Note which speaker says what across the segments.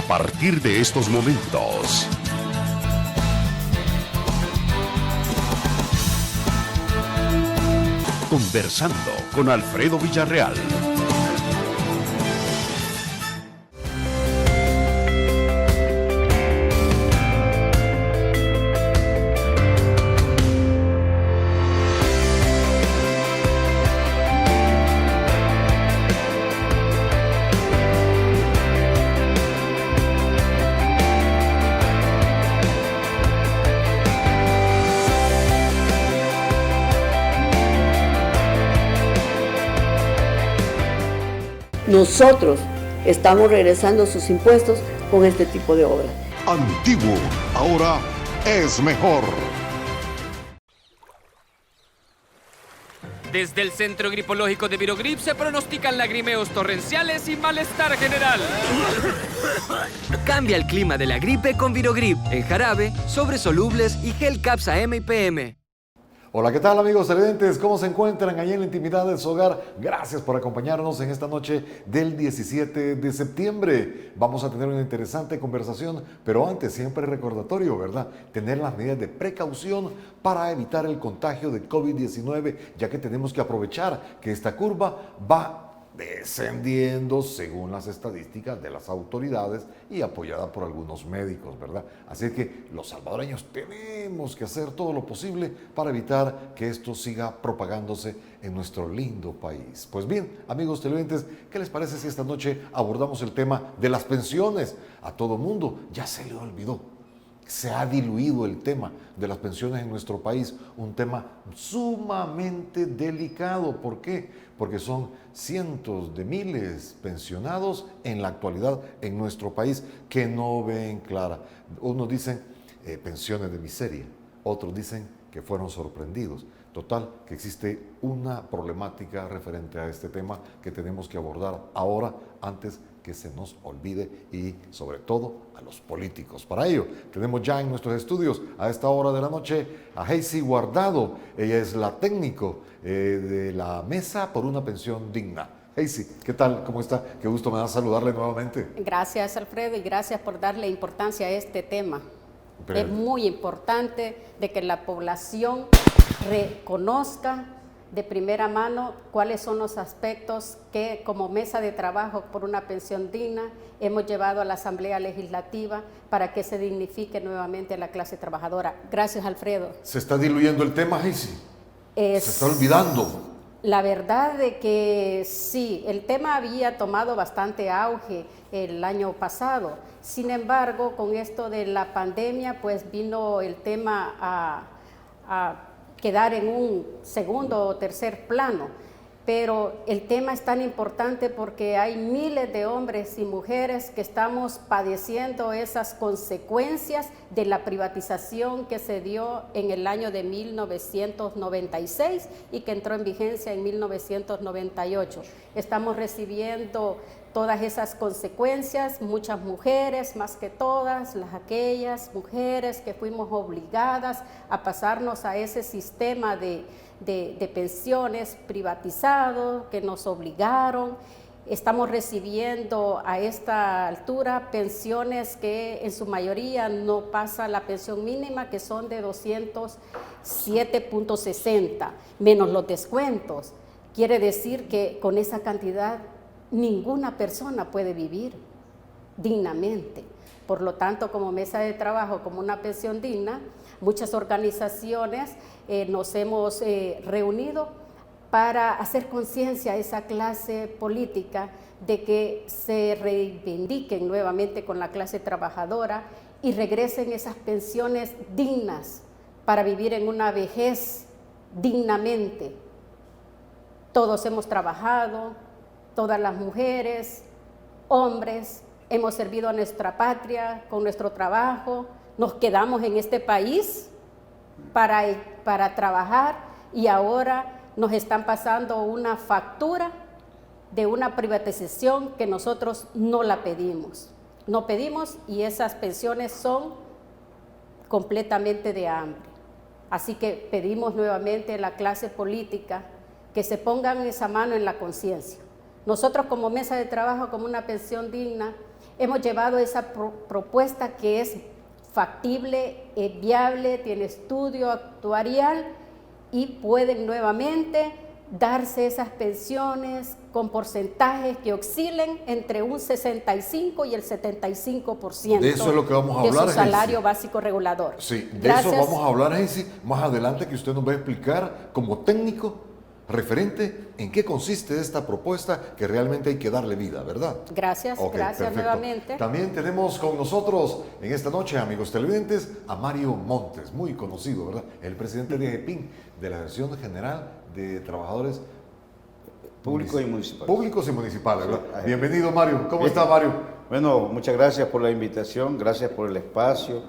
Speaker 1: a partir de estos momentos. Conversando con Alfredo Villarreal.
Speaker 2: Nosotros estamos regresando sus impuestos con este tipo de obras.
Speaker 1: Antiguo, ahora es mejor.
Speaker 3: Desde el Centro Gripológico de Virogrip se pronostican lagrimeos torrenciales y malestar general. Cambia el clima de la gripe con Virogrip en jarabe, sobres solubles y gel Capsa M y PM.
Speaker 4: Hola, ¿qué tal amigos televidentes? ¿Cómo se encuentran allí en la intimidad de su hogar? Gracias por acompañarnos en esta noche del 17 de septiembre. Vamos a tener una interesante conversación, pero antes siempre recordatorio, ¿verdad? Tener las medidas de precaución para evitar el contagio de COVID-19, ya que tenemos que aprovechar que esta curva va descendiendo según las estadísticas de las autoridades y apoyada por algunos médicos, ¿verdad? Así que los salvadoreños tenemos que hacer todo lo posible para evitar que esto siga propagándose en nuestro lindo país. Pues bien, amigos televidentes, ¿qué les parece si esta noche abordamos el tema de las pensiones? A todo mundo ya se le olvidó. Se ha diluido el tema de las pensiones en nuestro país, un tema sumamente delicado. ¿Por qué? Porque son cientos de miles pensionados en la actualidad en nuestro país que no ven clara. Unos dicen pensiones de miseria, otros dicen que fueron sorprendidos. Total, que existe una problemática referente a este tema que tenemos que abordar ahora antes que se nos olvide y sobre todo a los políticos. Para ello tenemos ya en nuestros estudios a esta hora de la noche a Heisy Guardado. Ella es la técnico de la Mesa por una Pensión Digna. Heisy, ¿qué tal? ¿Cómo está? Qué gusto me da saludarle nuevamente.
Speaker 5: Gracias, Alfredo, y gracias por darle importancia a este tema. Es muy importante de que la población reconozca de primera mano cuáles son los aspectos que como Mesa de Trabajo por una Pensión Digna hemos llevado a la Asamblea Legislativa para que se dignifique nuevamente a la clase trabajadora. Gracias, Alfredo.
Speaker 4: ¿Se está diluyendo el tema, Heisy? ¿Se está olvidando?
Speaker 5: La verdad de que sí, el tema había tomado bastante auge el año pasado. Sin embargo, con esto de la pandemia, pues vino el tema a quedar en un segundo o tercer plano. Pero el tema es tan importante porque hay miles de hombres y mujeres que estamos padeciendo esas consecuencias de la privatización que se dio en el año de 1996 y que entró en vigencia en 1998. Estamos recibiendo todas esas consecuencias, muchas mujeres, más que todas, aquellas mujeres que fuimos obligadas a pasarnos a ese sistema de pensiones privatizado, que nos obligaron. Estamos recibiendo a esta altura pensiones que en su mayoría no pasa la pensión mínima, que son de 207.60, menos los descuentos. Quiere decir que con esa cantidad ninguna persona puede vivir dignamente. Por lo tanto, como Mesa de Trabajo, como una Pensión Digna, muchas organizaciones nos hemos reunido para hacer conciencia a esa clase política de que se reivindiquen nuevamente con la clase trabajadora y regresen esas pensiones dignas para vivir en una vejez dignamente. Todos hemos trabajado, todas las mujeres, hombres, hemos servido a nuestra patria con nuestro trabajo, nos quedamos en este país para trabajar y ahora nos están pasando una factura de una privatización que nosotros no la pedimos. No pedimos y esas pensiones son completamente de hambre. Así que pedimos nuevamente a la clase política que se pongan esa mano en la conciencia. Nosotros como Mesa de Trabajo, como una Pensión Digna, hemos llevado esa propuesta que es factible, es viable, tiene estudio actuarial y pueden nuevamente darse esas pensiones con porcentajes que oscilen entre un 65 y el 75%
Speaker 4: De eso es lo que vamos a
Speaker 5: de
Speaker 4: hablar,
Speaker 5: su salario
Speaker 4: Hazy.
Speaker 5: básico regulador.
Speaker 4: Sí, de
Speaker 5: Gracias.
Speaker 4: eso vamos a hablar, Hazy, más adelante, que usted nos va a explicar como técnico referente en qué consiste esta propuesta que realmente hay que darle vida, ¿verdad?
Speaker 5: Gracias,
Speaker 4: Ok,
Speaker 5: gracias
Speaker 4: perfecto.
Speaker 5: nuevamente.
Speaker 4: También tenemos con nosotros en esta noche, amigos televidentes, a Mario Montes, muy conocido, ¿verdad? El presidente de EPIN, de la Dirección General de Trabajadores
Speaker 6: Públicos y municipales.
Speaker 4: Públicos y municipales, ¿verdad?
Speaker 6: Sí.
Speaker 4: Bienvenido, Mario. ¿Cómo
Speaker 6: Bien.
Speaker 4: está, Mario?
Speaker 6: Bueno, muchas gracias por la invitación, gracias por el espacio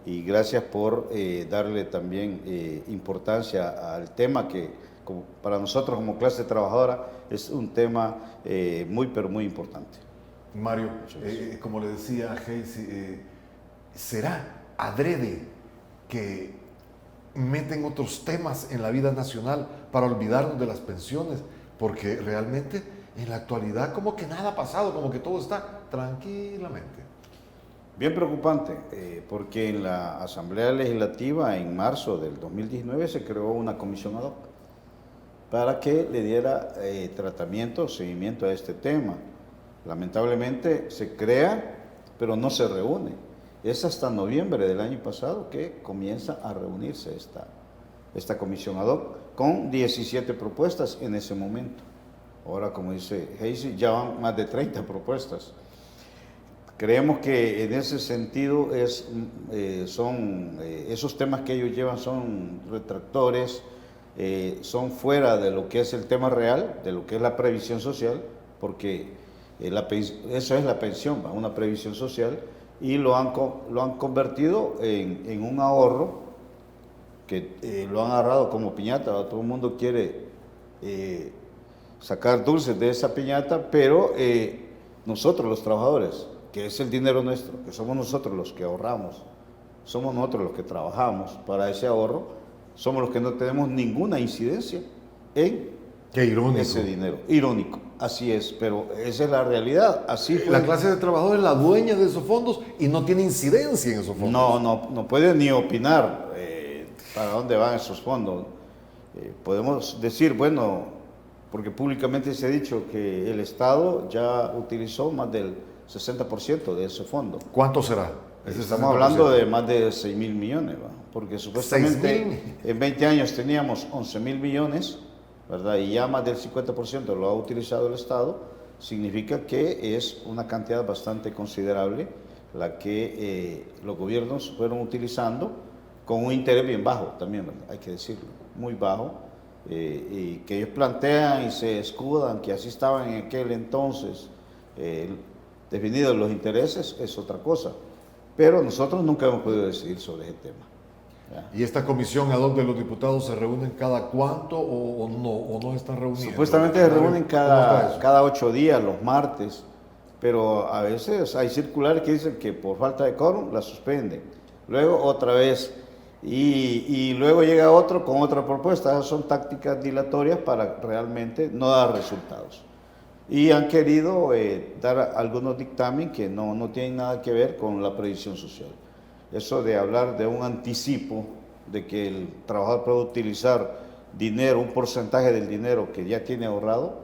Speaker 6: y gracias por darle también importancia al tema que para nosotros como clase trabajadora es un tema muy, pero muy importante.
Speaker 4: Mario, como le decía Hazy, ¿será adrede que meten otros temas en la vida nacional para olvidarnos de las pensiones? Porque realmente en la actualidad como que nada ha pasado, como que todo está tranquilamente.
Speaker 6: Bien preocupante, porque en la Asamblea Legislativa en marzo del 2019 se creó una comisión ad hoc para que le diera tratamiento, seguimiento a este tema. Lamentablemente se crea, pero no se reúne. Es hasta noviembre del año pasado que comienza a reunirse esta comisión ad hoc con 17 propuestas en ese momento. Ahora, como dice Hazy, ya van más de 30 propuestas. Creemos que en ese sentido esos temas que ellos llevan son retractores, son fuera de lo que es el tema real, de lo que es la previsión social, porque eso es la pensión, una previsión social, y lo han convertido en un ahorro que lo han agarrado como piñata. Todo el mundo quiere sacar dulces de esa piñata, pero nosotros los trabajadores, que es el dinero nuestro, que somos nosotros los que ahorramos, somos nosotros los que trabajamos para ese ahorro, somos los que no tenemos ninguna incidencia en
Speaker 4: Qué irónico.
Speaker 6: ese dinero. Irónico, así es, pero esa es la realidad. Así fue.
Speaker 4: La clase de trabajadores es la dueña de esos fondos y no tiene incidencia en esos fondos.
Speaker 6: No puede ni opinar para dónde van esos fondos. Podemos decir, bueno, porque públicamente se ha dicho que el Estado ya utilizó más del 60% de ese fondo.
Speaker 4: ¿Cuánto será?
Speaker 6: Estamos hablando de más de 6.000 millones, ¿va? Porque supuestamente
Speaker 4: 6.000.
Speaker 6: en 20 años teníamos 11.000 millones, ¿verdad? Y ya más del 50% lo ha utilizado el Estado. Significa que es una cantidad bastante considerable la que los gobiernos fueron utilizando con un interés bien bajo también, ¿verdad? Hay que decirlo, muy bajo, y que ellos plantean y se escudan que así estaban en aquel entonces definidos los intereses, es otra cosa. Pero nosotros nunca hemos podido decidir sobre ese tema. ¿Ya?
Speaker 4: ¿Y esta comisión ad hoc de los diputados se reúnen cada cuánto o no están reunidos?
Speaker 6: Supuestamente se reúnen
Speaker 4: ¿Cómo está eso?
Speaker 6: cada 8 días, los martes, pero a veces hay circulares que dicen que por falta de quórum la suspenden. Luego otra vez, y luego llega otro con otra propuesta. Esas son tácticas dilatorias para realmente no dar resultados. Y han querido dar algunos dictámenes que no tienen nada que ver con la previsión social. Eso de hablar de un anticipo, de que el trabajador puede utilizar dinero, un porcentaje del dinero que ya tiene ahorrado,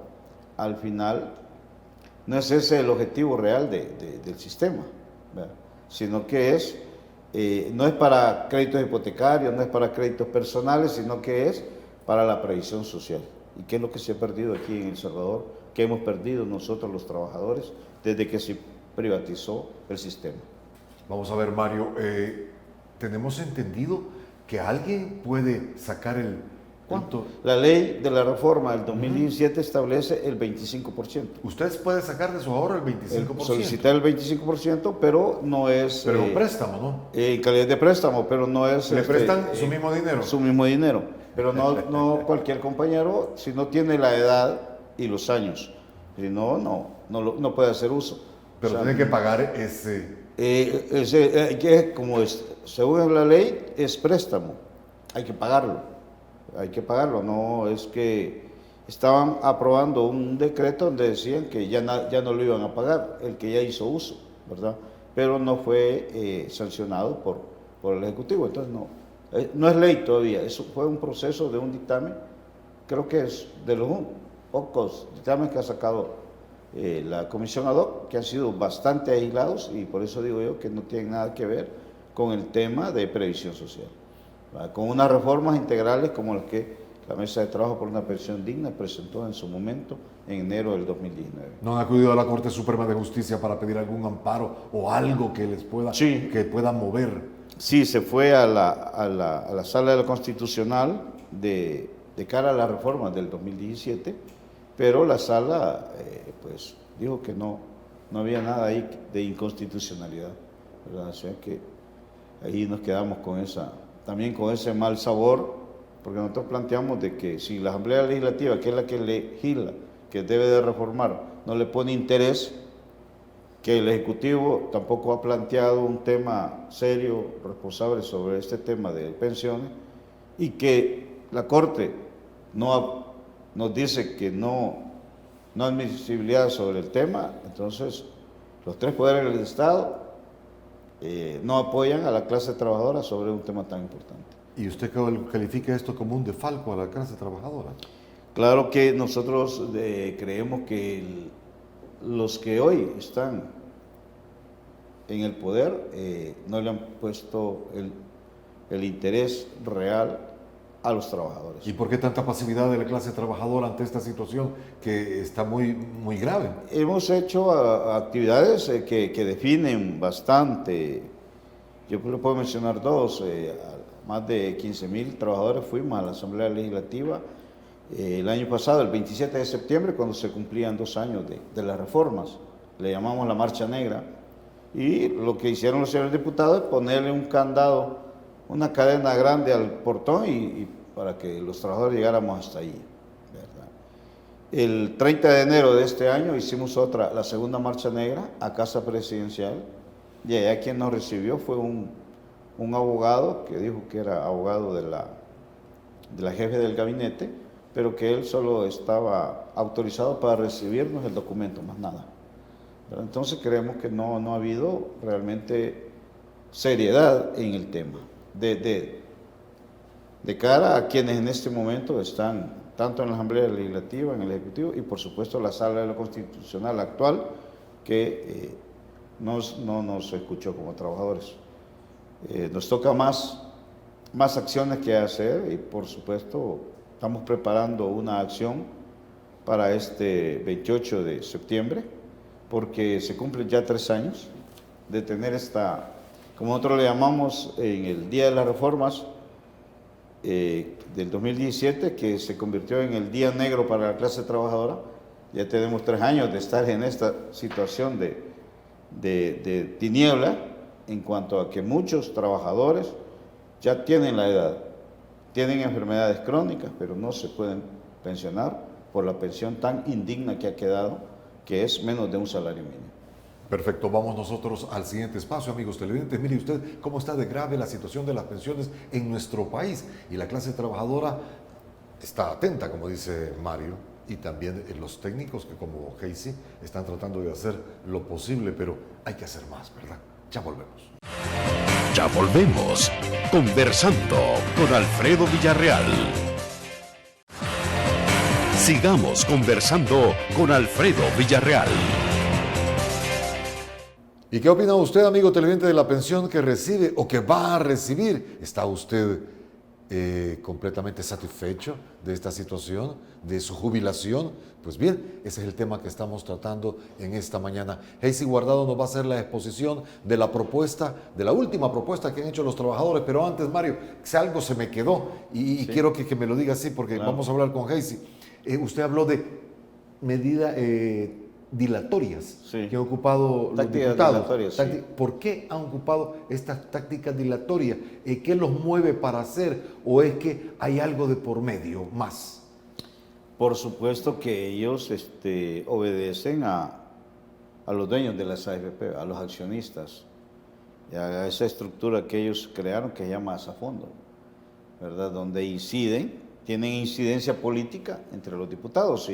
Speaker 6: al final no es ese el objetivo real del sistema, ¿verdad? Sino que no es para créditos hipotecarios, no es para créditos personales, sino que es para la previsión social. ¿Y qué es lo que se ha perdido aquí en El Salvador? Que hemos perdido nosotros los trabajadores desde que se privatizó el sistema.
Speaker 4: Vamos a ver, Mario, tenemos entendido que alguien puede sacar el... ¿Cuánto?
Speaker 6: La ley de la reforma del 2017 establece el 25%.
Speaker 4: Ustedes pueden sacar de su ahorro el 25%.
Speaker 6: Solicitar el 25%, pero no es...
Speaker 4: Pero un préstamo, ¿no?
Speaker 6: En calidad de préstamo, pero no es...
Speaker 4: Le prestan su mismo dinero.
Speaker 6: Su mismo dinero. Pero no cualquier compañero, si no tiene la edad y los años. Si no puede hacer uso.
Speaker 4: Pero
Speaker 6: o sea,
Speaker 4: tiene que pagar ese...
Speaker 6: según la ley, es préstamo. Hay que pagarlo. No es que estaban aprobando un decreto donde decían que ya no lo iban a pagar, el que ya hizo uso. ¿verdad? Pero no fue sancionado por el Ejecutivo, entonces no es ley todavía, eso fue un proceso de un dictamen, creo que es de los pocos dictámenes que ha sacado la Comisión ad hoc, que han sido bastante aislados y por eso digo yo que no tienen nada que ver con el tema de previsión social, ¿verdad? Con unas reformas integrales como las que la Mesa de Trabajo por una Pensión Digna presentó en su momento en enero del 2019.
Speaker 4: ¿No han acudido a la Corte Suprema de Justicia para pedir algún amparo o algo que les pueda,
Speaker 6: Sí.
Speaker 4: que pueda mover?
Speaker 6: Sí, se fue a la Sala de la Constitucional de cara a la reforma del 2017, pero la Sala pues dijo que no había nada ahí de inconstitucionalidad, ¿verdad? O sea que ahí nos quedamos también con ese mal sabor, porque nosotros planteamos de que si la Asamblea Legislativa, que es la que legisla, que debe de reformar, no le pone interés, que el Ejecutivo tampoco ha planteado un tema serio, responsable sobre este tema de pensiones, y que la Corte nos dice que no admisibilidad sobre el tema, entonces los tres poderes del Estado no apoyan a la clase trabajadora sobre un tema tan importante.
Speaker 4: ¿Y usted califica esto como un defalco a la clase trabajadora?
Speaker 6: Claro que nosotros creemos que los que hoy están en el poder no le han puesto el interés real a los trabajadores.
Speaker 4: ¿Y por qué tanta pasividad de la clase trabajadora ante esta situación que está muy, muy grave?
Speaker 6: Hemos hecho actividades que definen bastante. Yo le puedo mencionar dos. Más de 15,000 trabajadores fuimos a la Asamblea Legislativa el año pasado, el 27 de septiembre, cuando se cumplían 2 años de las reformas. Le llamamos la Marcha Negra. Y lo que hicieron los señores diputados es ponerle un candado, una cadena grande al portón y para que los trabajadores llegáramos hasta allí, ¿verdad? El 30 de enero de este año hicimos la segunda Marcha Negra a Casa Presidencial, y allá quien nos recibió fue un abogado que dijo que era abogado de la jefe del gabinete, pero que él solo estaba autorizado para recibirnos el documento, más nada. Pero entonces creemos que no ha habido realmente seriedad en el tema, de cara a quienes en este momento están tanto en la Asamblea Legislativa, en el Ejecutivo y por supuesto la Sala de la Constitucional actual, que no nos escuchó como trabajadores. Nos toca más acciones que hacer y por supuesto estamos preparando una acción para este 28 de septiembre, porque se cumplen ya 3 años de tener como nosotros le llamamos en el Día de las Reformas del 2017, que se convirtió en el Día Negro para la clase trabajadora. Ya tenemos 3 años de estar en esta situación de tiniebla, en cuanto a que muchos trabajadores ya tienen la edad, tienen enfermedades crónicas, pero no se pueden pensionar por la pensión tan indigna que ha quedado, que es menos de un salario mínimo.
Speaker 4: Perfecto, vamos nosotros al siguiente espacio, amigos televidentes. Mire usted cómo está de grave la situación de las pensiones en nuestro país, y la clase trabajadora está atenta, como dice Mario, y también los técnicos que como Casey están tratando de hacer lo posible, pero hay que hacer más, ¿verdad? Ya volvemos.
Speaker 1: Ya volvemos, conversando con Alfredo Villarreal. Sigamos conversando con Alfredo Villarreal.
Speaker 4: ¿Y qué opina usted, amigo televidente, de la pensión que recibe o que va a recibir? ¿Está usted completamente satisfecho de esta situación, de su jubilación? Pues bien, ese es el tema que estamos tratando en esta mañana. Casey Guardado nos va a hacer la exposición de la propuesta, de la última propuesta que han hecho los trabajadores, pero antes, Mario, si algo se me quedó y sí, quiero que me lo diga así, porque claro, vamos a hablar con Casey. Usted habló de medidas dilatorias, sí, que han ocupado los diputados. Sí. ¿Por qué han ocupado estas tácticas dilatorias? ¿Qué los mueve para hacer? ¿O es que hay algo de por medio más?
Speaker 6: Por supuesto que ellos obedecen a los dueños de las AFP, a los accionistas, y a esa estructura que ellos crearon que se llama Asafondo, ¿verdad? Donde tienen incidencia política entre los diputados,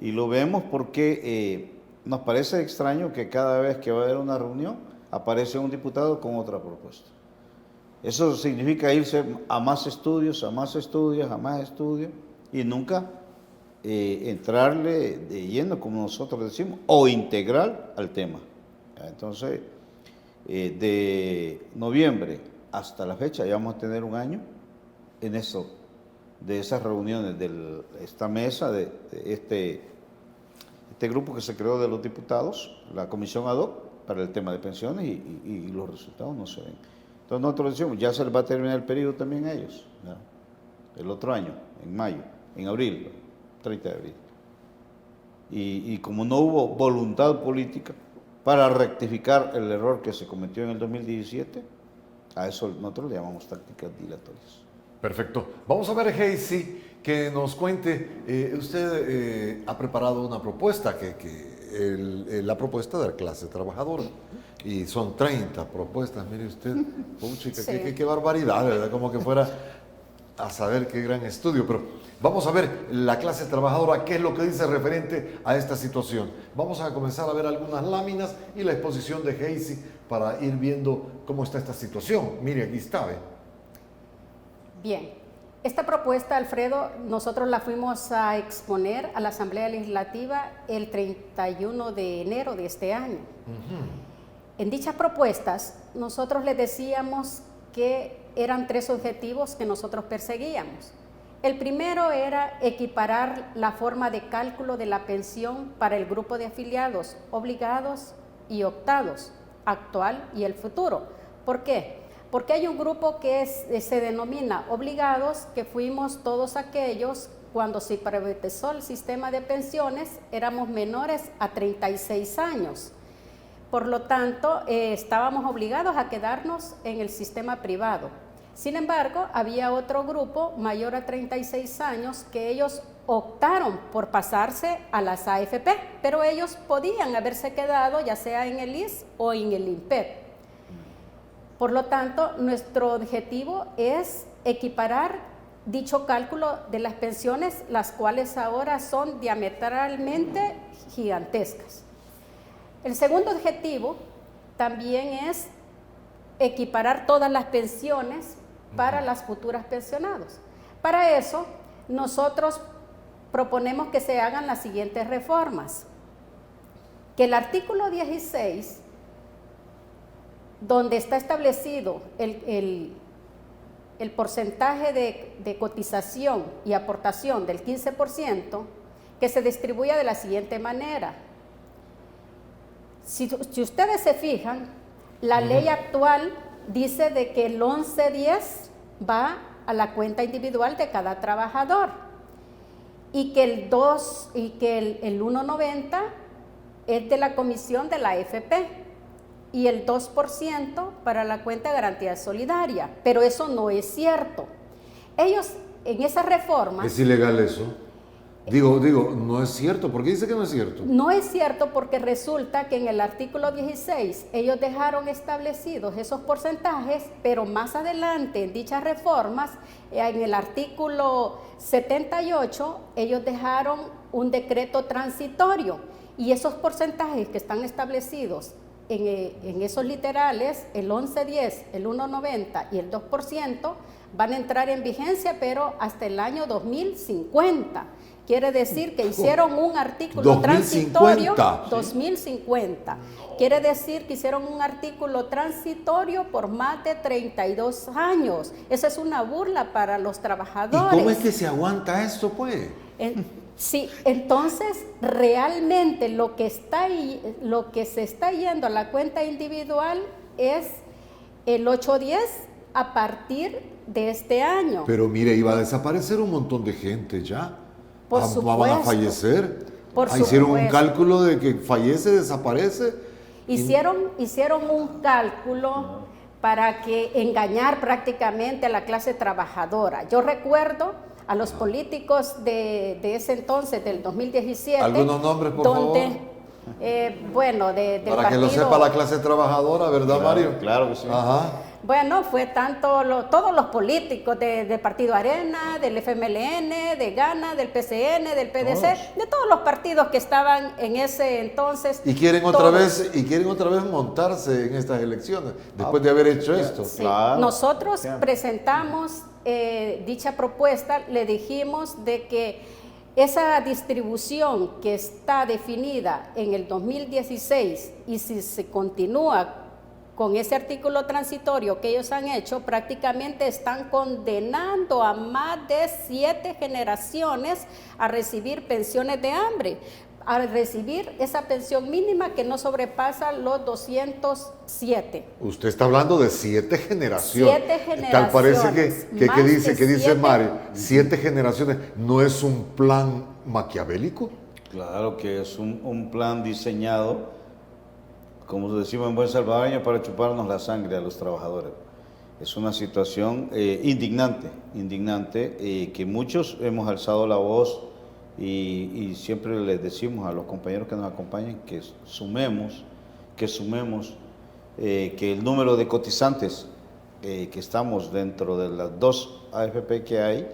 Speaker 6: y lo vemos porque nos parece extraño que cada vez que va a haber una reunión aparece un diputado con otra propuesta. Eso significa irse a más estudios, a más estudios, a más estudios y nunca entrarle de lleno, como nosotros decimos, o integral al tema. Entonces, de noviembre hasta la fecha ya vamos a tener un año en eso, de esas reuniones, de esta mesa, de este grupo que se creó de los diputados, la comisión ad hoc para el tema de pensiones y los resultados no se ven. Entonces nosotros decimos, ya se les va a terminar el periodo también a ellos, ¿no? El otro año, en mayo, en abril, 30 de abril. Y como no hubo voluntad política para rectificar el error que se cometió en el 2017, a eso nosotros le llamamos tácticas dilatorias.
Speaker 4: Perfecto. Vamos a ver, Heisy, que nos cuente. Usted ha preparado una propuesta, la propuesta de la clase trabajadora. Y son 30 propuestas, mire usted. Puchica,
Speaker 5: Sí.
Speaker 4: qué barbaridad, ¿verdad? Como que fuera a saber qué gran estudio. Pero vamos a ver la clase trabajadora, qué es lo que dice referente a esta situación. Vamos a comenzar a ver algunas láminas y la exposición de Heisy para ir viendo cómo está esta situación. Mire, aquí está, ¿ve?
Speaker 5: Bien, esta propuesta, Alfredo, nosotros la fuimos a exponer a la Asamblea Legislativa el 31 de enero de este año. En dichas propuestas, nosotros les decíamos que eran 3 objetivos que nosotros perseguíamos. El primero era equiparar la forma de cálculo de la pensión para el grupo de afiliados obligados y optados, actual y el futuro. ¿Por qué? Porque hay un grupo que se denomina obligados, que fuimos todos aquellos cuando se privatizó el sistema de pensiones, éramos menores a 36 años. Por lo tanto, estábamos obligados a quedarnos en el sistema privado. Sin embargo, había otro grupo mayor a 36 años que ellos optaron por pasarse a las AFP, pero ellos podían haberse quedado ya sea en el ISSSTE o en el INPEP. Por lo tanto, nuestro objetivo es equiparar dicho cálculo de las pensiones, las cuales ahora son diametralmente gigantescas. El segundo objetivo también es equiparar todas las pensiones para las futuras pensionados. Para eso, nosotros proponemos que se hagan las siguientes reformas. Que el artículo 16, donde está establecido el porcentaje de cotización y aportación del 15%, que se distribuya de la siguiente manera. Si ustedes se fijan, la ley actual dice de que el 1110 va a la cuenta individual de cada trabajador y que el 1.90 es de la comisión de la AFP y el 2% para la cuenta de garantía solidaria, pero eso no es cierto. Ellos en esa reforma...
Speaker 4: ¿Es ilegal eso? Digo, no es cierto. ¿Por qué dice que no es cierto?
Speaker 5: No es cierto porque resulta que en el artículo 16 ellos dejaron establecidos esos porcentajes, pero más adelante en dichas reformas, en el artículo 78, ellos dejaron un decreto transitorio y esos porcentajes que están establecidos en esos literales, el 1110, el 1.90 y el 2%, van a entrar en vigencia, pero hasta el año 2050. Quiere decir que hicieron un artículo
Speaker 4: 2050,
Speaker 5: transitorio, 2050. Quiere decir que hicieron un artículo transitorio por más de 32 años. Esa es una burla para los trabajadores.
Speaker 4: ¿Y cómo es que se aguanta esto, pues?
Speaker 5: Sí, entonces realmente lo que se está yendo a la cuenta individual es el 810 a partir de este año.
Speaker 4: Pero mire, iba a desaparecer un montón de gente ya.
Speaker 5: Por
Speaker 4: Van a
Speaker 5: supuesto.
Speaker 4: fallecer.
Speaker 5: Por
Speaker 4: Hicieron un
Speaker 5: supuesto.
Speaker 4: cálculo de que fallece, desaparece.
Speaker 5: Hicieron un cálculo para que engañar prácticamente a la clase trabajadora. Yo recuerdo a los políticos de ese entonces, del 2017.
Speaker 4: ¿Algunos nombres, por favor?
Speaker 5: Bueno, del
Speaker 4: Para
Speaker 5: partido,
Speaker 4: que lo sepa la clase trabajadora, ¿verdad,
Speaker 6: Claro,
Speaker 4: Mario?
Speaker 6: claro que sí.
Speaker 4: Ajá.
Speaker 5: Bueno, fue todos los políticos de Partido Arena, del FMLN, de Gana, del PCN, del PDC, de todos los partidos que estaban en ese entonces.
Speaker 4: Y quieren otra vez montarse en estas elecciones, después de haber hecho esto.
Speaker 5: Sí.
Speaker 6: Claro.
Speaker 5: Nosotros presentamos dicha propuesta, le dijimos de que esa distribución que está definida en el 2016 y si se continúa con ese artículo transitorio que ellos han hecho, prácticamente están condenando a más de 7 generaciones a recibir pensiones de hambre, a recibir esa pensión mínima que no sobrepasa los 207.
Speaker 4: Usted está hablando de 7 generaciones.
Speaker 5: 7 generaciones.
Speaker 4: Tal parece que dice Mario, 7 generaciones. ¿No es un plan maquiavélico?
Speaker 6: Claro que es un plan diseñado, como decimos en buen salvadoreño, para chuparnos la sangre a los trabajadores. Es una situación indignante, que muchos hemos alzado la voz y siempre les decimos a los compañeros que nos acompañan que sumemos que el número de cotizantes que estamos dentro de las 2 AFP que hay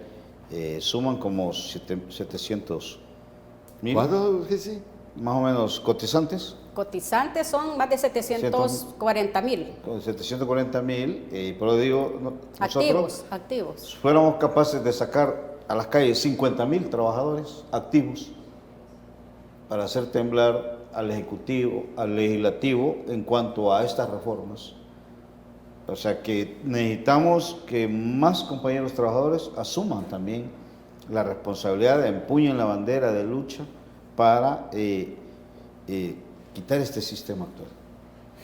Speaker 6: suman como 700,000.
Speaker 4: ¿Cuánto, Jessy?
Speaker 6: Más o menos cotizantes.
Speaker 5: Cotizantes son más de 740,000.
Speaker 6: 740,000, pero digo, nosotros
Speaker 5: activos.
Speaker 6: fuéramos capaces de sacar a las calles 50,000 trabajadores activos para hacer temblar al Ejecutivo, al Legislativo en cuanto a estas reformas. O sea que necesitamos que más compañeros trabajadores asuman también la responsabilidad, empuñen la bandera de lucha para quitar este sistema actual.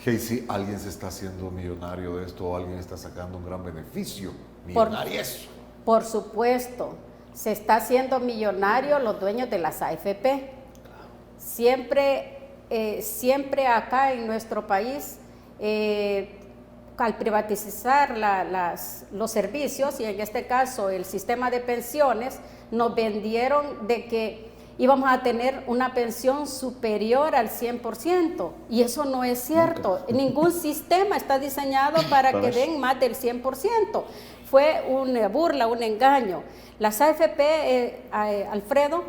Speaker 4: Jessy, ¿alguien se está haciendo millonario de esto o alguien está sacando un gran beneficio? Millonario eso.
Speaker 5: Por supuesto, se está haciendo millonario los dueños de las AFP. Siempre acá en nuestro país, al privatizar los servicios, y en este caso el sistema de pensiones, nos vendieron de que íbamos a tener una pensión superior al 100%, y eso no es cierto. Ningún sistema está diseñado para que den más del 100%. Fue una burla, un engaño. Las AFP, Alfredo,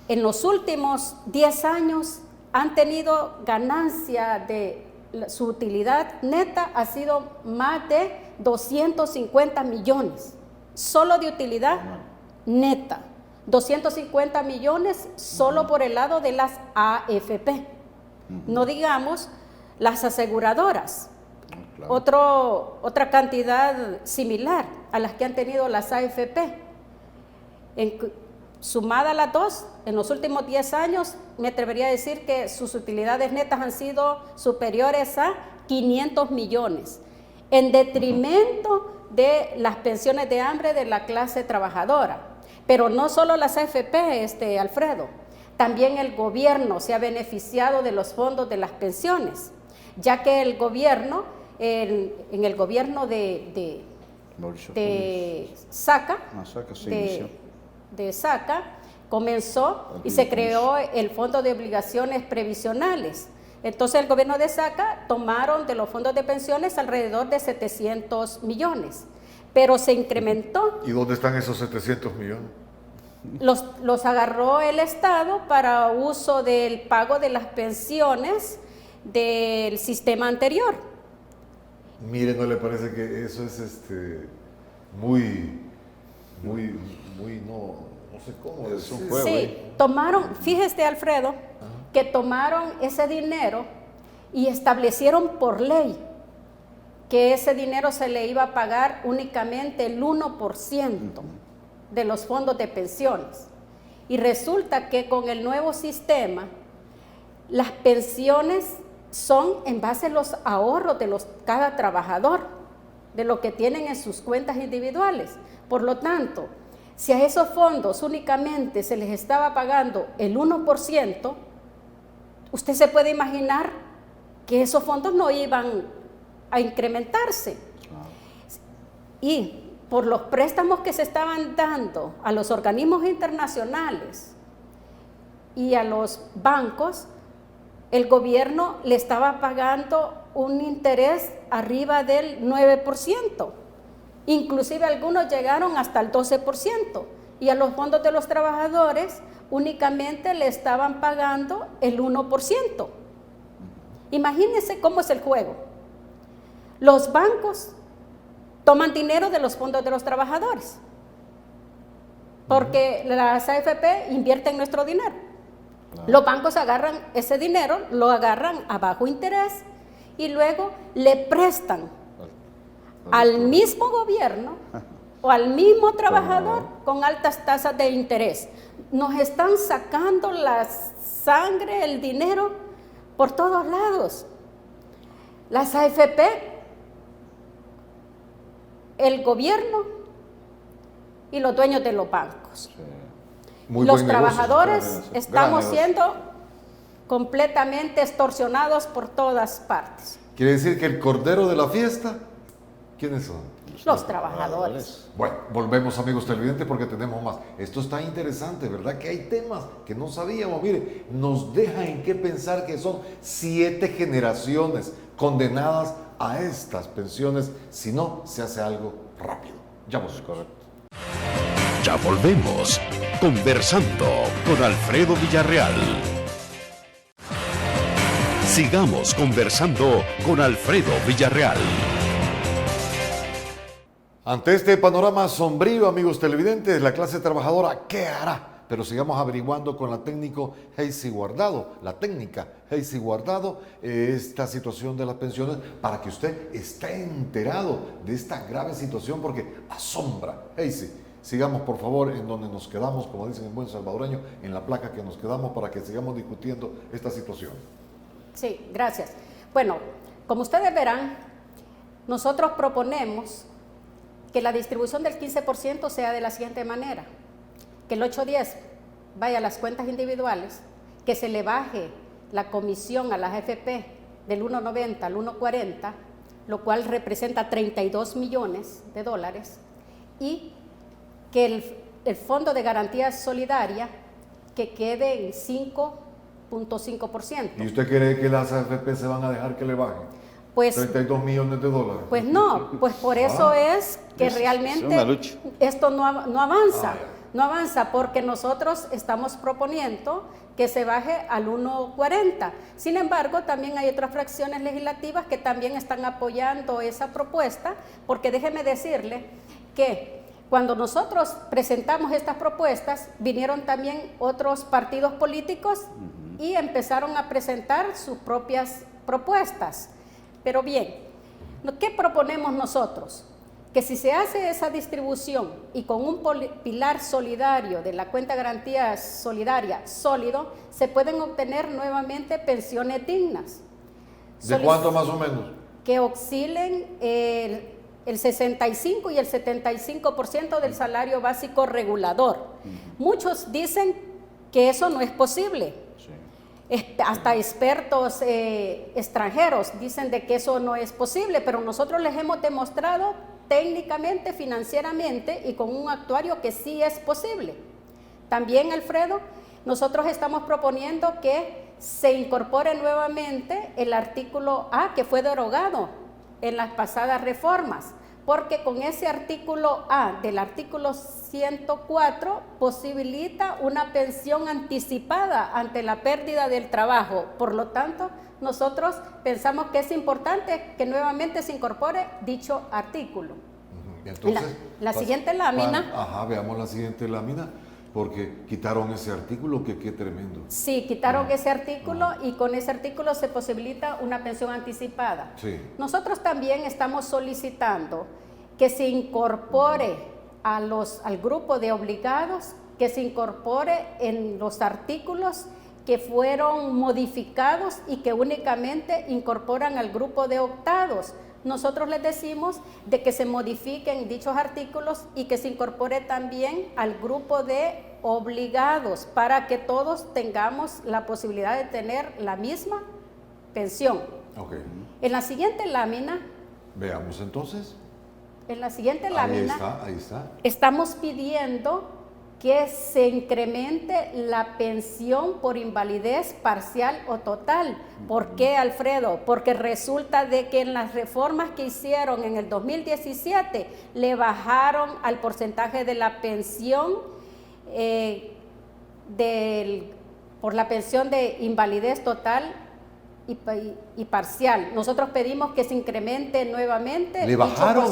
Speaker 5: en los últimos 10 años han tenido ganancia de su utilidad neta, ha sido más de 250 millones, solo de utilidad neta. 250 millones solo por el lado de las AFP. No digamos las aseguradoras. Otra cantidad similar a las que han tenido las AFP. Sumada a las dos, en los últimos 10 años, me atrevería a decir que sus utilidades netas han sido superiores a 500 millones, en detrimento de las pensiones de hambre de la clase trabajadora. Pero no solo las AFP, Alfredo, también el gobierno se ha beneficiado de los fondos de las pensiones, ya que el gobierno, en el gobierno de Saca, comenzó y se creó el Fondo de Obligaciones Previsionales. Entonces el gobierno de Saca tomaron de los fondos de pensiones alrededor de 700 millones, pero se incrementó.
Speaker 4: ¿Y dónde están esos 700 millones?
Speaker 5: Los agarró el Estado para uso del pago de las pensiones del sistema anterior.
Speaker 4: Mire, ¿no le parece que eso es muy, no sé cómo?
Speaker 6: Es un juego.
Speaker 5: Sí, tomaron, fíjese, Alfredo, que tomaron ese dinero y establecieron por ley que ese dinero se le iba a pagar únicamente el 1% de los fondos de pensiones. Y resulta que con el nuevo sistema, las pensiones son en base a los ahorros de cada trabajador, de lo que tienen en sus cuentas individuales. Por lo tanto, si a esos fondos únicamente se les estaba pagando el 1%, usted se puede imaginar que esos fondos no iban a incrementarse. Y por los préstamos que se estaban dando a los organismos internacionales y a los bancos, el gobierno le estaba pagando un interés arriba del 9%. Inclusive algunos llegaron hasta el 12%. Y a los fondos de los trabajadores únicamente le estaban pagando el 1%. Imagínense cómo es el juego. Los bancos toman dinero de los fondos de los trabajadores, porque las AFP invierten nuestro dinero. Claro. Los bancos agarran ese dinero, lo agarran a bajo interés y luego le prestan al mismo gobierno o al mismo trabajador con altas tasas de interés. Nos están sacando la sangre, el dinero por todos lados. Las AFP, el gobierno y los dueños de los bancos. Sí. Los trabajadores estamos siendo completamente extorsionados por todas partes.
Speaker 4: ¿Quiere decir que el cordero de la fiesta? ¿Quiénes son?
Speaker 5: Los trabajadores.
Speaker 4: Bueno, volvemos, amigos televidentes, porque tenemos más. Esto está interesante, ¿verdad? Que hay temas que no sabíamos. Mire, nos deja en qué pensar que son 7 generaciones condenadas a estas pensiones si no se hace algo rápido. Ya volvemos. Correcto.
Speaker 1: Ya volvemos. Conversando con Alfredo Villarreal. Sigamos conversando con Alfredo Villarreal.
Speaker 4: Ante este panorama sombrío, amigos televidentes, la clase trabajadora, ¿qué hará? Pero sigamos averiguando con la técnica Heisy Guardado, esta situación de las pensiones, para que usted esté enterado de esta grave situación, porque asombra. Heisy, sigamos por favor en donde nos quedamos, como dicen en buen salvadoreño, en la placa que nos quedamos, para que sigamos discutiendo esta situación.
Speaker 5: Sí, gracias. Bueno, como ustedes verán, nosotros proponemos que la distribución del 15% sea de la siguiente manera: que el 810 vaya a las cuentas individuales, que se le baje la comisión a las AFP del 1.90 al 1.40, lo cual representa 32 millones de dólares, y que el Fondo de Garantía Solidaria que quede en 5.5%.
Speaker 4: ¿Y usted cree que las AFP se van a dejar que le bajen?
Speaker 5: Pues,
Speaker 4: 32 millones de dólares.
Speaker 5: Pues no, pues por eso es que realmente esto no avanza. No avanza porque nosotros estamos proponiendo que se baje al 1.40. Sin embargo, también hay otras fracciones legislativas que también están apoyando esa propuesta, porque déjeme decirle que cuando nosotros presentamos estas propuestas, vinieron también otros partidos políticos y empezaron a presentar sus propias propuestas. Pero bien, ¿qué proponemos nosotros? Que si se hace esa distribución y con un pilar solidario de la cuenta de garantía solidaria sólido, se pueden obtener nuevamente pensiones dignas.
Speaker 4: ¿De cuánto más o menos?
Speaker 5: Que oscilen el 65 y el 75% del salario básico regulador. Muchos dicen que eso no es posible. Hasta expertos extranjeros dicen de que eso no es posible, pero nosotros les hemos demostrado técnicamente, financieramente y con un actuario que sí es posible. También, Alfredo, nosotros estamos proponiendo que se incorpore nuevamente el artículo A, que fue derogado en las pasadas reformas, porque con ese artículo A del artículo 104 posibilita una pensión anticipada ante la pérdida del trabajo. Por lo tanto, nosotros pensamos que es importante que nuevamente se incorpore dicho artículo.
Speaker 4: Entonces,
Speaker 5: la siguiente lámina.
Speaker 4: Veamos la siguiente lámina, porque quitaron ese artículo, que qué tremendo.
Speaker 5: Sí, quitaron ese artículo y con ese artículo se posibilita una pensión anticipada.
Speaker 4: Sí.
Speaker 5: Nosotros también estamos solicitando que se incorpore al grupo de obligados, que se incorpore en los artículos que fueron modificados y que únicamente incorporan al grupo de optados. Nosotros les decimos de que se modifiquen dichos artículos y que se incorpore también al grupo de obligados para que todos tengamos la posibilidad de tener la misma pensión.
Speaker 4: Okay.
Speaker 5: En la siguiente lámina.
Speaker 4: Veamos entonces.
Speaker 5: En la siguiente lámina.
Speaker 4: Ahí está.
Speaker 5: Estamos pidiendo que se incremente la pensión por invalidez parcial o total. ¿Por qué, Alfredo? Porque resulta de que en las reformas que hicieron en el 2017 le bajaron al porcentaje de la pensión por la pensión de invalidez total y parcial. Nosotros pedimos que se incremente nuevamente.
Speaker 4: Le bajaron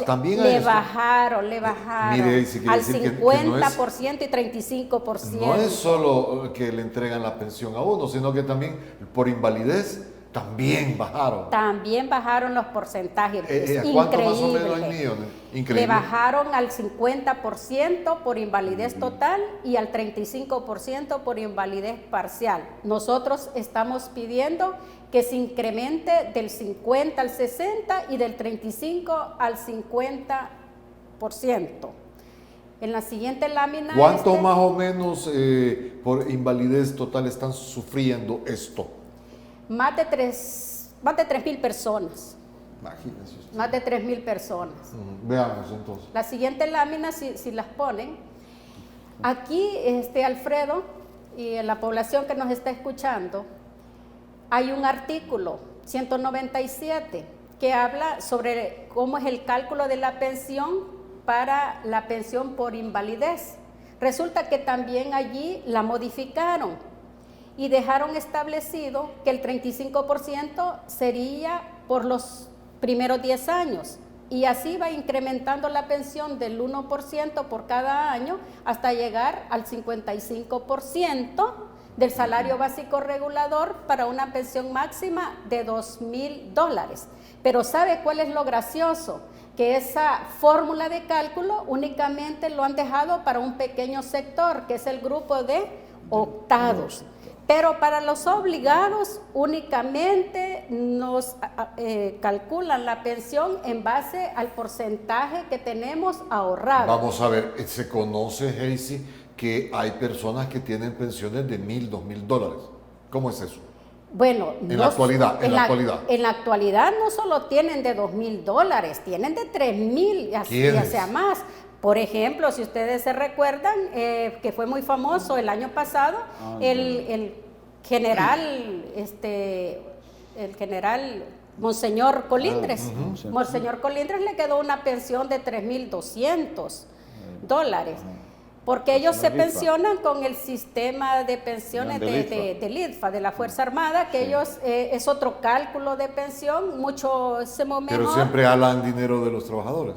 Speaker 4: también a
Speaker 5: le
Speaker 4: esto.
Speaker 5: bajaron
Speaker 4: Mire, si quiere
Speaker 5: al
Speaker 4: decir
Speaker 5: 50% y 35%.
Speaker 4: No es solo que le entregan la pensión a uno, sino que también por invalidez también bajaron.
Speaker 5: También bajaron los porcentajes. Es
Speaker 4: ¿Cuánto
Speaker 5: increíble.
Speaker 4: más o menos en millones? Increíble.
Speaker 5: Le bajaron al 50% por invalidez total y al 35% por invalidez parcial. Nosotros estamos pidiendo que se incremente del 50 al 60 y del 35 al 50%. En la siguiente lámina...
Speaker 4: ¿Cuánto más o menos por invalidez total están sufriendo esto?
Speaker 5: Más de 3,000 personas.
Speaker 4: Imagínense usted.
Speaker 5: Más de 3,000 personas.
Speaker 4: Veamos entonces.
Speaker 5: La siguiente lámina, si las ponen, aquí, Alfredo, y en la población que nos está escuchando, hay un artículo 197 que habla sobre cómo es el cálculo de la pensión para la pensión por invalidez. Resulta que también allí la modificaron y dejaron establecido que el 35% sería por los primeros 10 años y así va incrementando la pensión del 1% por cada año hasta llegar al 55% del salario básico regulador para una pensión máxima de $2,000. Pero ¿sabe cuál es lo gracioso? Que esa fórmula de cálculo únicamente lo han dejado para un pequeño sector, que es el grupo de octados. Pero para los obligados únicamente nos calculan la pensión en base al porcentaje que tenemos ahorrado.
Speaker 4: Vamos a ver, se conoce, Heisy, que hay personas que tienen pensiones de $1,000, $2,000. ¿Cómo es eso?
Speaker 5: Bueno,
Speaker 4: en la actualidad.
Speaker 5: En la actualidad no solo tienen de $2,000, tienen de 3,000 y hacia más. Por ejemplo, si ustedes se recuerdan, que fue muy famoso el año pasado, el general Monseñor Colindres. Monseñor Colindres le quedó una pensión de $3,200, porque ellos se pensionan con el sistema de pensiones del IDFA, de la Fuerza Armada, que ellos es otro cálculo de pensión, mejor.
Speaker 4: Pero siempre jalan dinero de los trabajadores.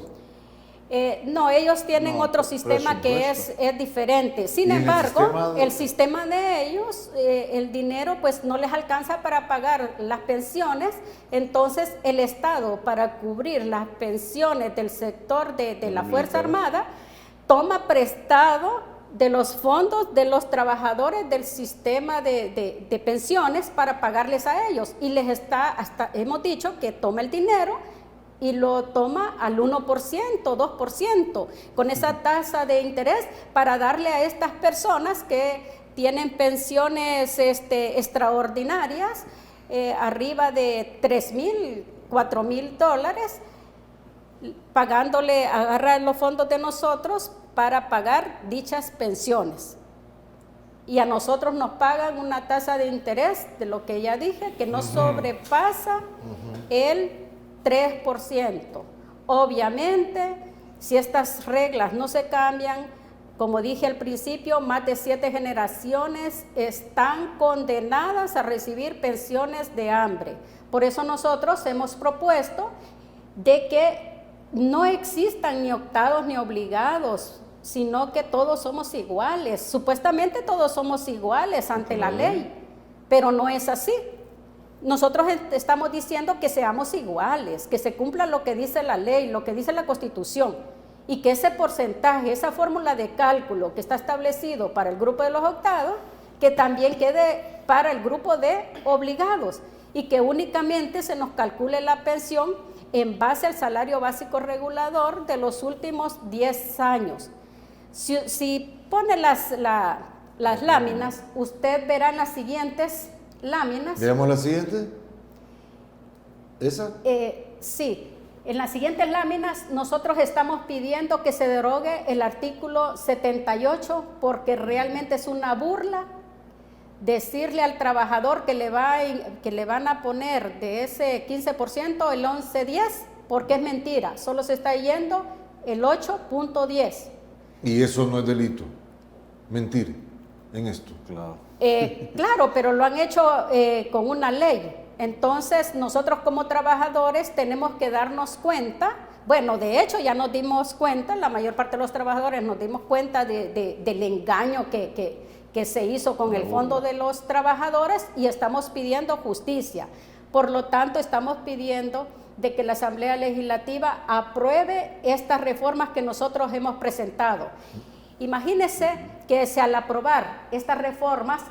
Speaker 5: No, ellos tienen otro sistema que es diferente. Sin embargo, el sistema de ellos, el dinero pues no les alcanza para pagar las pensiones, entonces el Estado, para cubrir las pensiones del sector de la Fuerza Armada, toma prestado de los fondos de los trabajadores del sistema de pensiones para pagarles a ellos, y hemos dicho que toma el dinero y lo toma al 1%, 2%, con esa tasa de interés para darle a estas personas que tienen pensiones extraordinarias, arriba de $3,000, $4,000, pagándole, agarrar los fondos de nosotros para pagar dichas pensiones. Y a nosotros nos pagan una tasa de interés, de lo que ya dije, que no sobrepasa el 3%. Obviamente, si estas reglas no se cambian, como dije al principio, más de 7 generaciones están condenadas a recibir pensiones de hambre. Por eso nosotros hemos propuesto de que no existan ni octados ni obligados, sino que todos somos iguales. Supuestamente todos somos iguales ante la ley, pero no es así. Nosotros estamos diciendo que seamos iguales, que se cumpla lo que dice la ley, lo que dice la Constitución, y que ese porcentaje, esa fórmula de cálculo que está establecido para el grupo de los octados, que también quede para el grupo de obligados, y que únicamente se nos calcule la pensión en base al salario básico regulador de los últimos 10 años. Si pone las láminas, usted verá en las siguientes láminas.
Speaker 4: Veamos la siguiente. ¿Esa?
Speaker 5: Sí. En las siguientes láminas nosotros estamos pidiendo que se derogue el artículo 78 porque realmente es una burla decirle al trabajador que le van a poner de ese 15% el 11.10, porque es mentira, solo se está yendo el 8.10.
Speaker 4: Y eso no es delito, mentir en esto.
Speaker 6: Claro.
Speaker 5: Claro, pero lo han hecho con una ley. Entonces nosotros como trabajadores tenemos que darnos cuenta, bueno, de hecho ya nos dimos cuenta, la mayor parte de los trabajadores nos dimos cuenta del engaño que se hizo con el Fondo de los Trabajadores y estamos pidiendo justicia. Por lo tanto, estamos pidiendo de que la Asamblea Legislativa apruebe estas reformas que nosotros hemos presentado. Imagínense que al aprobar estas reformas,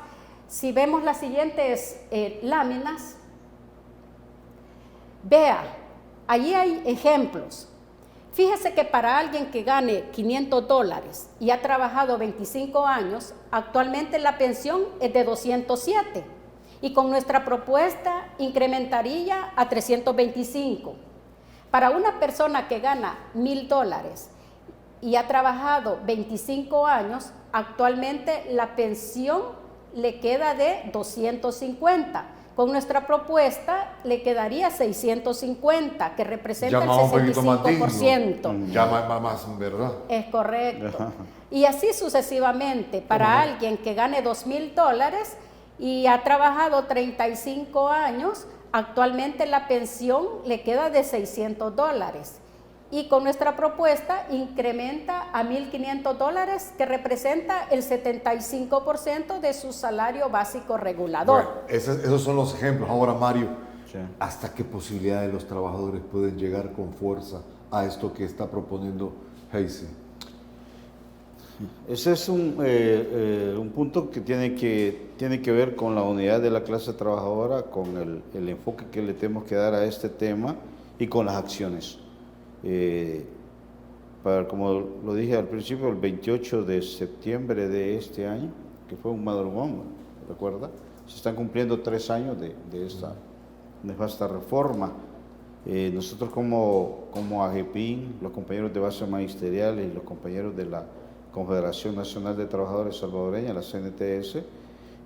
Speaker 5: si vemos las siguientes láminas, vea, allí hay ejemplos. Fíjese que para alguien que gane $500 y ha trabajado 25 años, actualmente la pensión es de 207 y con nuestra propuesta incrementaría a 325. Para una persona que gana $1,000 y ha trabajado 25 años, actualmente la pensión le queda de 250. Con nuestra propuesta le quedaría 650, que representa el 65%.
Speaker 4: Ya más, ¿verdad?
Speaker 5: Es correcto. Y así sucesivamente, para alguien que gane $2,000 y ha trabajado 35 años, actualmente la pensión le queda de $600. Y con nuestra propuesta incrementa a $1,500, que representa el 75% de su salario básico regulador.
Speaker 4: Bueno, esos son los ejemplos. Ahora, Mario, sí, ¿hasta qué posibilidades los trabajadores pueden llegar con fuerza a esto que está proponiendo Heisy?
Speaker 6: Ese es un punto que tiene que ver con la unidad de la clase trabajadora, con el enfoque que le tenemos que dar a este tema y con las acciones. Como lo dije al principio, el 28 de septiembre de este año, que fue un madrugón, ¿recuerda? Se están cumpliendo 3 años de esta reforma. Nosotros como AGEPIN, los compañeros de base magisteriales y los compañeros de la Confederación Nacional de Trabajadores Salvadoreña, la CNTS,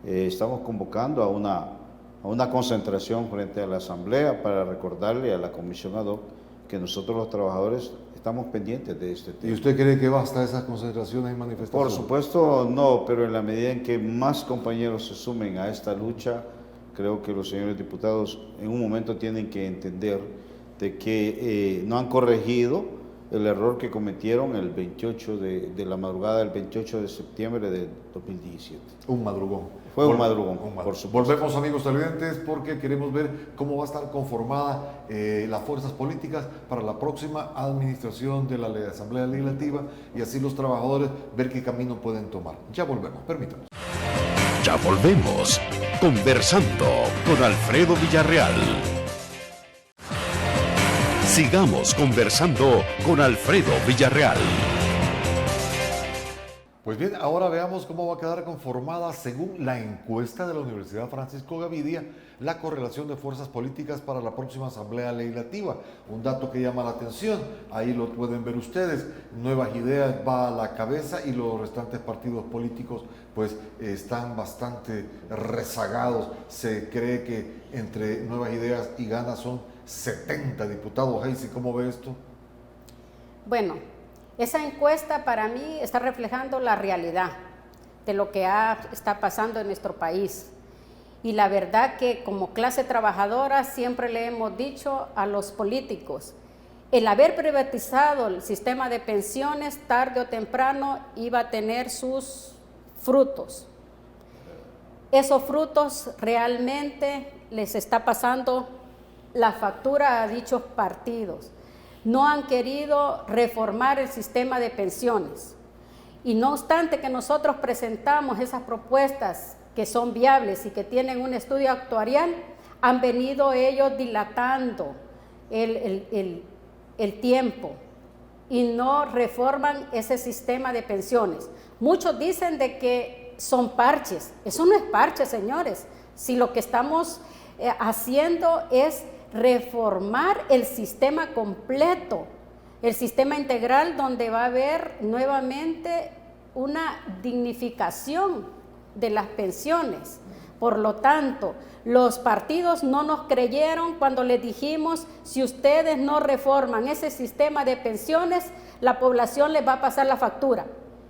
Speaker 6: estamos convocando a una concentración frente a la Asamblea para recordarle a la Comisión ad hoc que nosotros los trabajadores estamos pendientes de este tema.
Speaker 4: ¿Y usted cree que basta esas concentraciones y manifestaciones?
Speaker 6: Por supuesto no, pero en la medida en que más compañeros se sumen a esta lucha, creo que los señores diputados en un momento tienen que entender de que no han corregido el error que cometieron el 28 de la madrugada del 28 de septiembre de 2017.
Speaker 4: Un madrugón.
Speaker 6: Fue un madrugón,
Speaker 4: por supuesto. Volvemos, amigos televidentes, porque queremos ver cómo va a estar conformada las fuerzas políticas para la próxima administración de la Asamblea Legislativa y así los trabajadores ver qué camino pueden tomar. Ya volvemos, permítanos.
Speaker 1: Ya volvemos, conversando con Alfredo Villarreal. Sigamos conversando con Alfredo Villarreal.
Speaker 4: Pues bien, ahora veamos cómo va a quedar conformada, según la encuesta de la Universidad Francisco Gavidia, la correlación de fuerzas políticas para la próxima Asamblea Legislativa. Un dato que llama la atención, ahí lo pueden ver ustedes. Nuevas Ideas va a la cabeza y los restantes partidos políticos pues están bastante rezagados. Se cree que entre Nuevas Ideas y Gana son 70 diputados. Heisy, ¿cómo ve esto?
Speaker 5: Bueno, esa encuesta para mí está reflejando la realidad de lo que está pasando en nuestro país. Y la verdad que como clase trabajadora siempre le hemos dicho a los políticos, el haber privatizado el sistema de pensiones tarde o temprano iba a tener sus frutos. Esos frutos realmente les está pasando la factura a dichos partidos. No han querido reformar el sistema de pensiones. Y no obstante que nosotros presentamos esas propuestas que son viables y que tienen un estudio actuarial, han venido ellos dilatando el tiempo y no reforman ese sistema de pensiones. Muchos dicen de que son parches. Eso no es parche, señores. Si lo que estamos haciendo es reformar el sistema completo, el sistema integral, donde va a haber nuevamente una dignificación de las pensiones. Por lo tanto, los partidos no nos creyeron cuando les dijimos: si ustedes no reforman ese sistema de pensiones, la población les va a pasar la factura.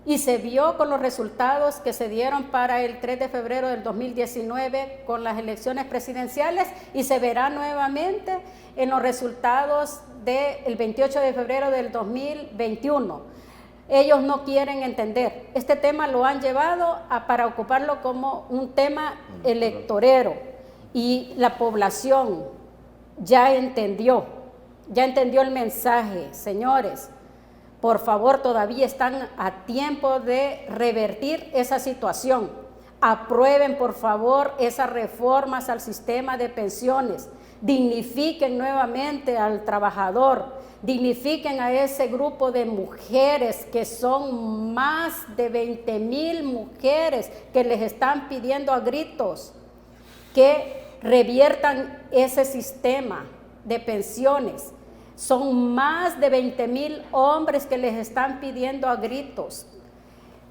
Speaker 5: Y se vio con los resultados que se dieron para el 3 de febrero del 2019 con las elecciones presidenciales, y se verá nuevamente en los resultados del 28 de febrero del 2021. Ellos no quieren entender. Este tema lo han llevado para ocuparlo como un tema electorero, y la población ya entendió el mensaje. Señores, por favor, todavía están a tiempo de revertir esa situación. Aprueben, por favor, esas reformas al sistema de pensiones. Dignifiquen nuevamente al trabajador. Dignifiquen a ese grupo de mujeres, que son más de 20,000 mujeres que les están pidiendo a gritos que reviertan ese sistema de pensiones. Son más de 20,000 hombres que les están pidiendo a gritos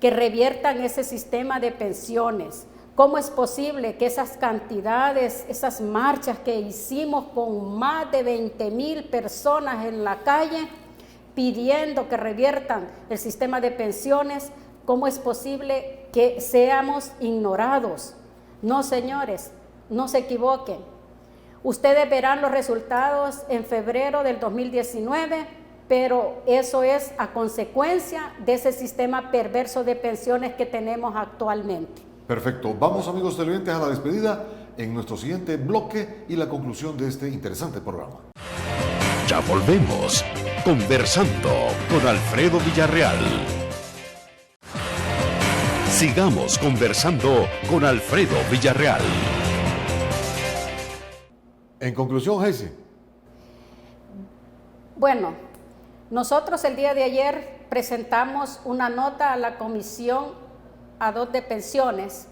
Speaker 5: que reviertan ese sistema de pensiones. ¿Cómo es posible que esas cantidades, esas marchas que hicimos con más de 20,000 personas en la calle pidiendo que reviertan el sistema de pensiones, cómo es posible que seamos ignorados? No, señores, no se equivoquen. Ustedes verán los resultados en febrero del 2019, pero eso es a consecuencia de ese sistema perverso de pensiones que tenemos actualmente.
Speaker 4: Perfecto. Vamos, amigos televidentes, a la despedida en nuestro siguiente bloque y la conclusión de este interesante programa.
Speaker 1: Ya volvemos, conversando con Alfredo Villarreal. Sigamos conversando con Alfredo Villarreal.
Speaker 4: En conclusión, Heisy.
Speaker 5: Bueno, nosotros el día de ayer presentamos una nota a la Comisión ad hoc de Pensiones,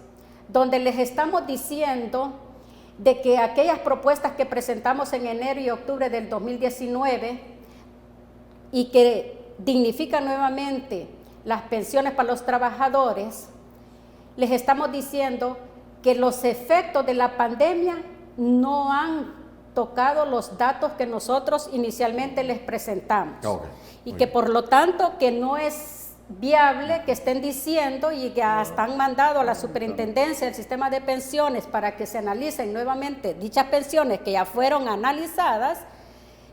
Speaker 5: donde les estamos diciendo de que aquellas propuestas que presentamos en enero y octubre del 2019 y que dignifican nuevamente las pensiones para los trabajadores, les estamos diciendo que los efectos de la pandemia no han tocado los datos que nosotros inicialmente les presentamos.
Speaker 4: Okay.
Speaker 5: Y que por lo tanto que no es viable que estén diciendo, y que hasta han mandado a la superintendencia del sistema de pensiones para que se analicen nuevamente dichas pensiones que ya fueron analizadas.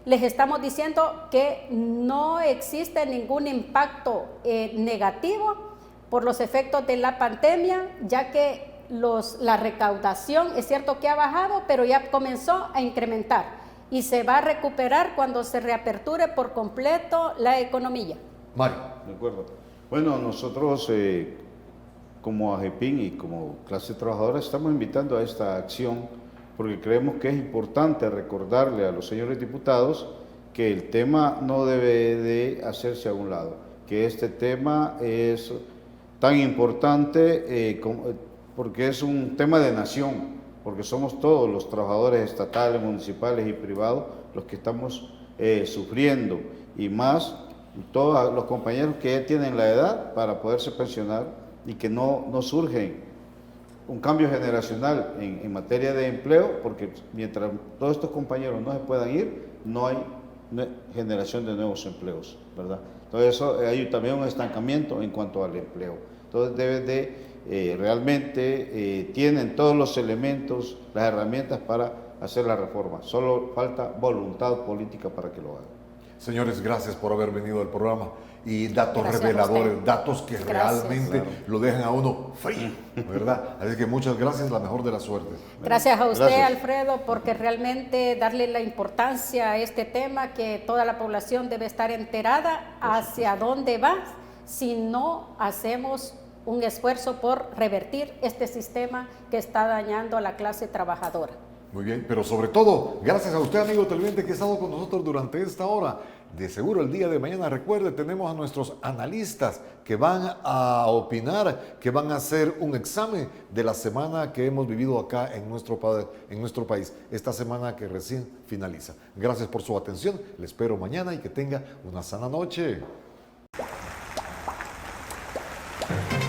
Speaker 5: Les estamos diciendo que no existe ningún impacto negativo por los efectos de la pandemia, ya que la recaudación es cierto que ha bajado, pero ya comenzó a incrementar y se va a recuperar cuando se reaperture por completo la economía.
Speaker 4: Mario.
Speaker 6: De acuerdo. Bueno, nosotros como AGEPIN y como clase trabajadora estamos invitando a esta acción porque creemos que es importante recordarle a los señores diputados que el tema no debe de hacerse a un lado, que este tema es tan importante porque es un tema de nación, porque somos todos los trabajadores estatales, municipales y privados los que estamos sufriendo, y más todos los compañeros que ya tienen la edad para poderse pensionar y que no surge un cambio generacional en materia de empleo, porque mientras todos estos compañeros no se puedan ir, no hay generación de nuevos empleos, ¿verdad? Entonces eso, hay también un estancamiento en cuanto al empleo. Entonces deben de, realmente tienen todos los elementos, las herramientas para hacer la reforma, solo falta voluntad política para que lo hagan.
Speaker 4: Señores, gracias por haber venido al programa, y datos
Speaker 5: Gracias
Speaker 4: reveladores, datos que
Speaker 5: Gracias.
Speaker 4: realmente lo dejan a uno frío, ¿verdad? Así que muchas gracias, la mejor de las suertes.
Speaker 5: Gracias a usted,
Speaker 6: Gracias.
Speaker 5: Alfredo, porque realmente darle la importancia a este tema, que toda la población debe estar enterada hacia dónde va si no hacemos un esfuerzo por revertir este sistema que está dañando a la clase trabajadora.
Speaker 4: Muy bien, pero sobre todo, gracias a usted, amigo televidente, que ha estado con nosotros durante esta hora. De seguro el día de mañana, recuerde, tenemos a nuestros analistas que van a opinar, que van a hacer un examen de la semana que hemos vivido acá en nuestro país, esta semana que recién finaliza. Gracias por su atención, le espero mañana y que tenga una sana noche.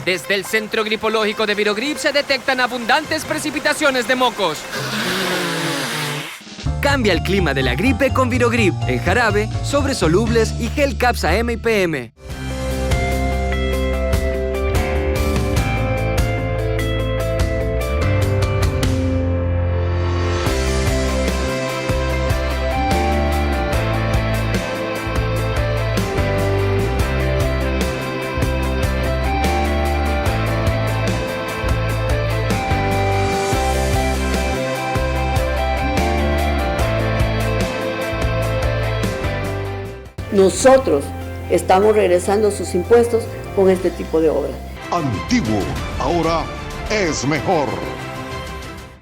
Speaker 3: Desde el Centro Gripológico de Virogrip se detectan abundantes precipitaciones de mocos. Cambia el clima de la gripe con Virogrip, en jarabe, sobres solubles y gel Capsa M y PM.
Speaker 2: Nosotros estamos regresando sus impuestos con este tipo de obras.
Speaker 1: Antiguo, ahora es mejor.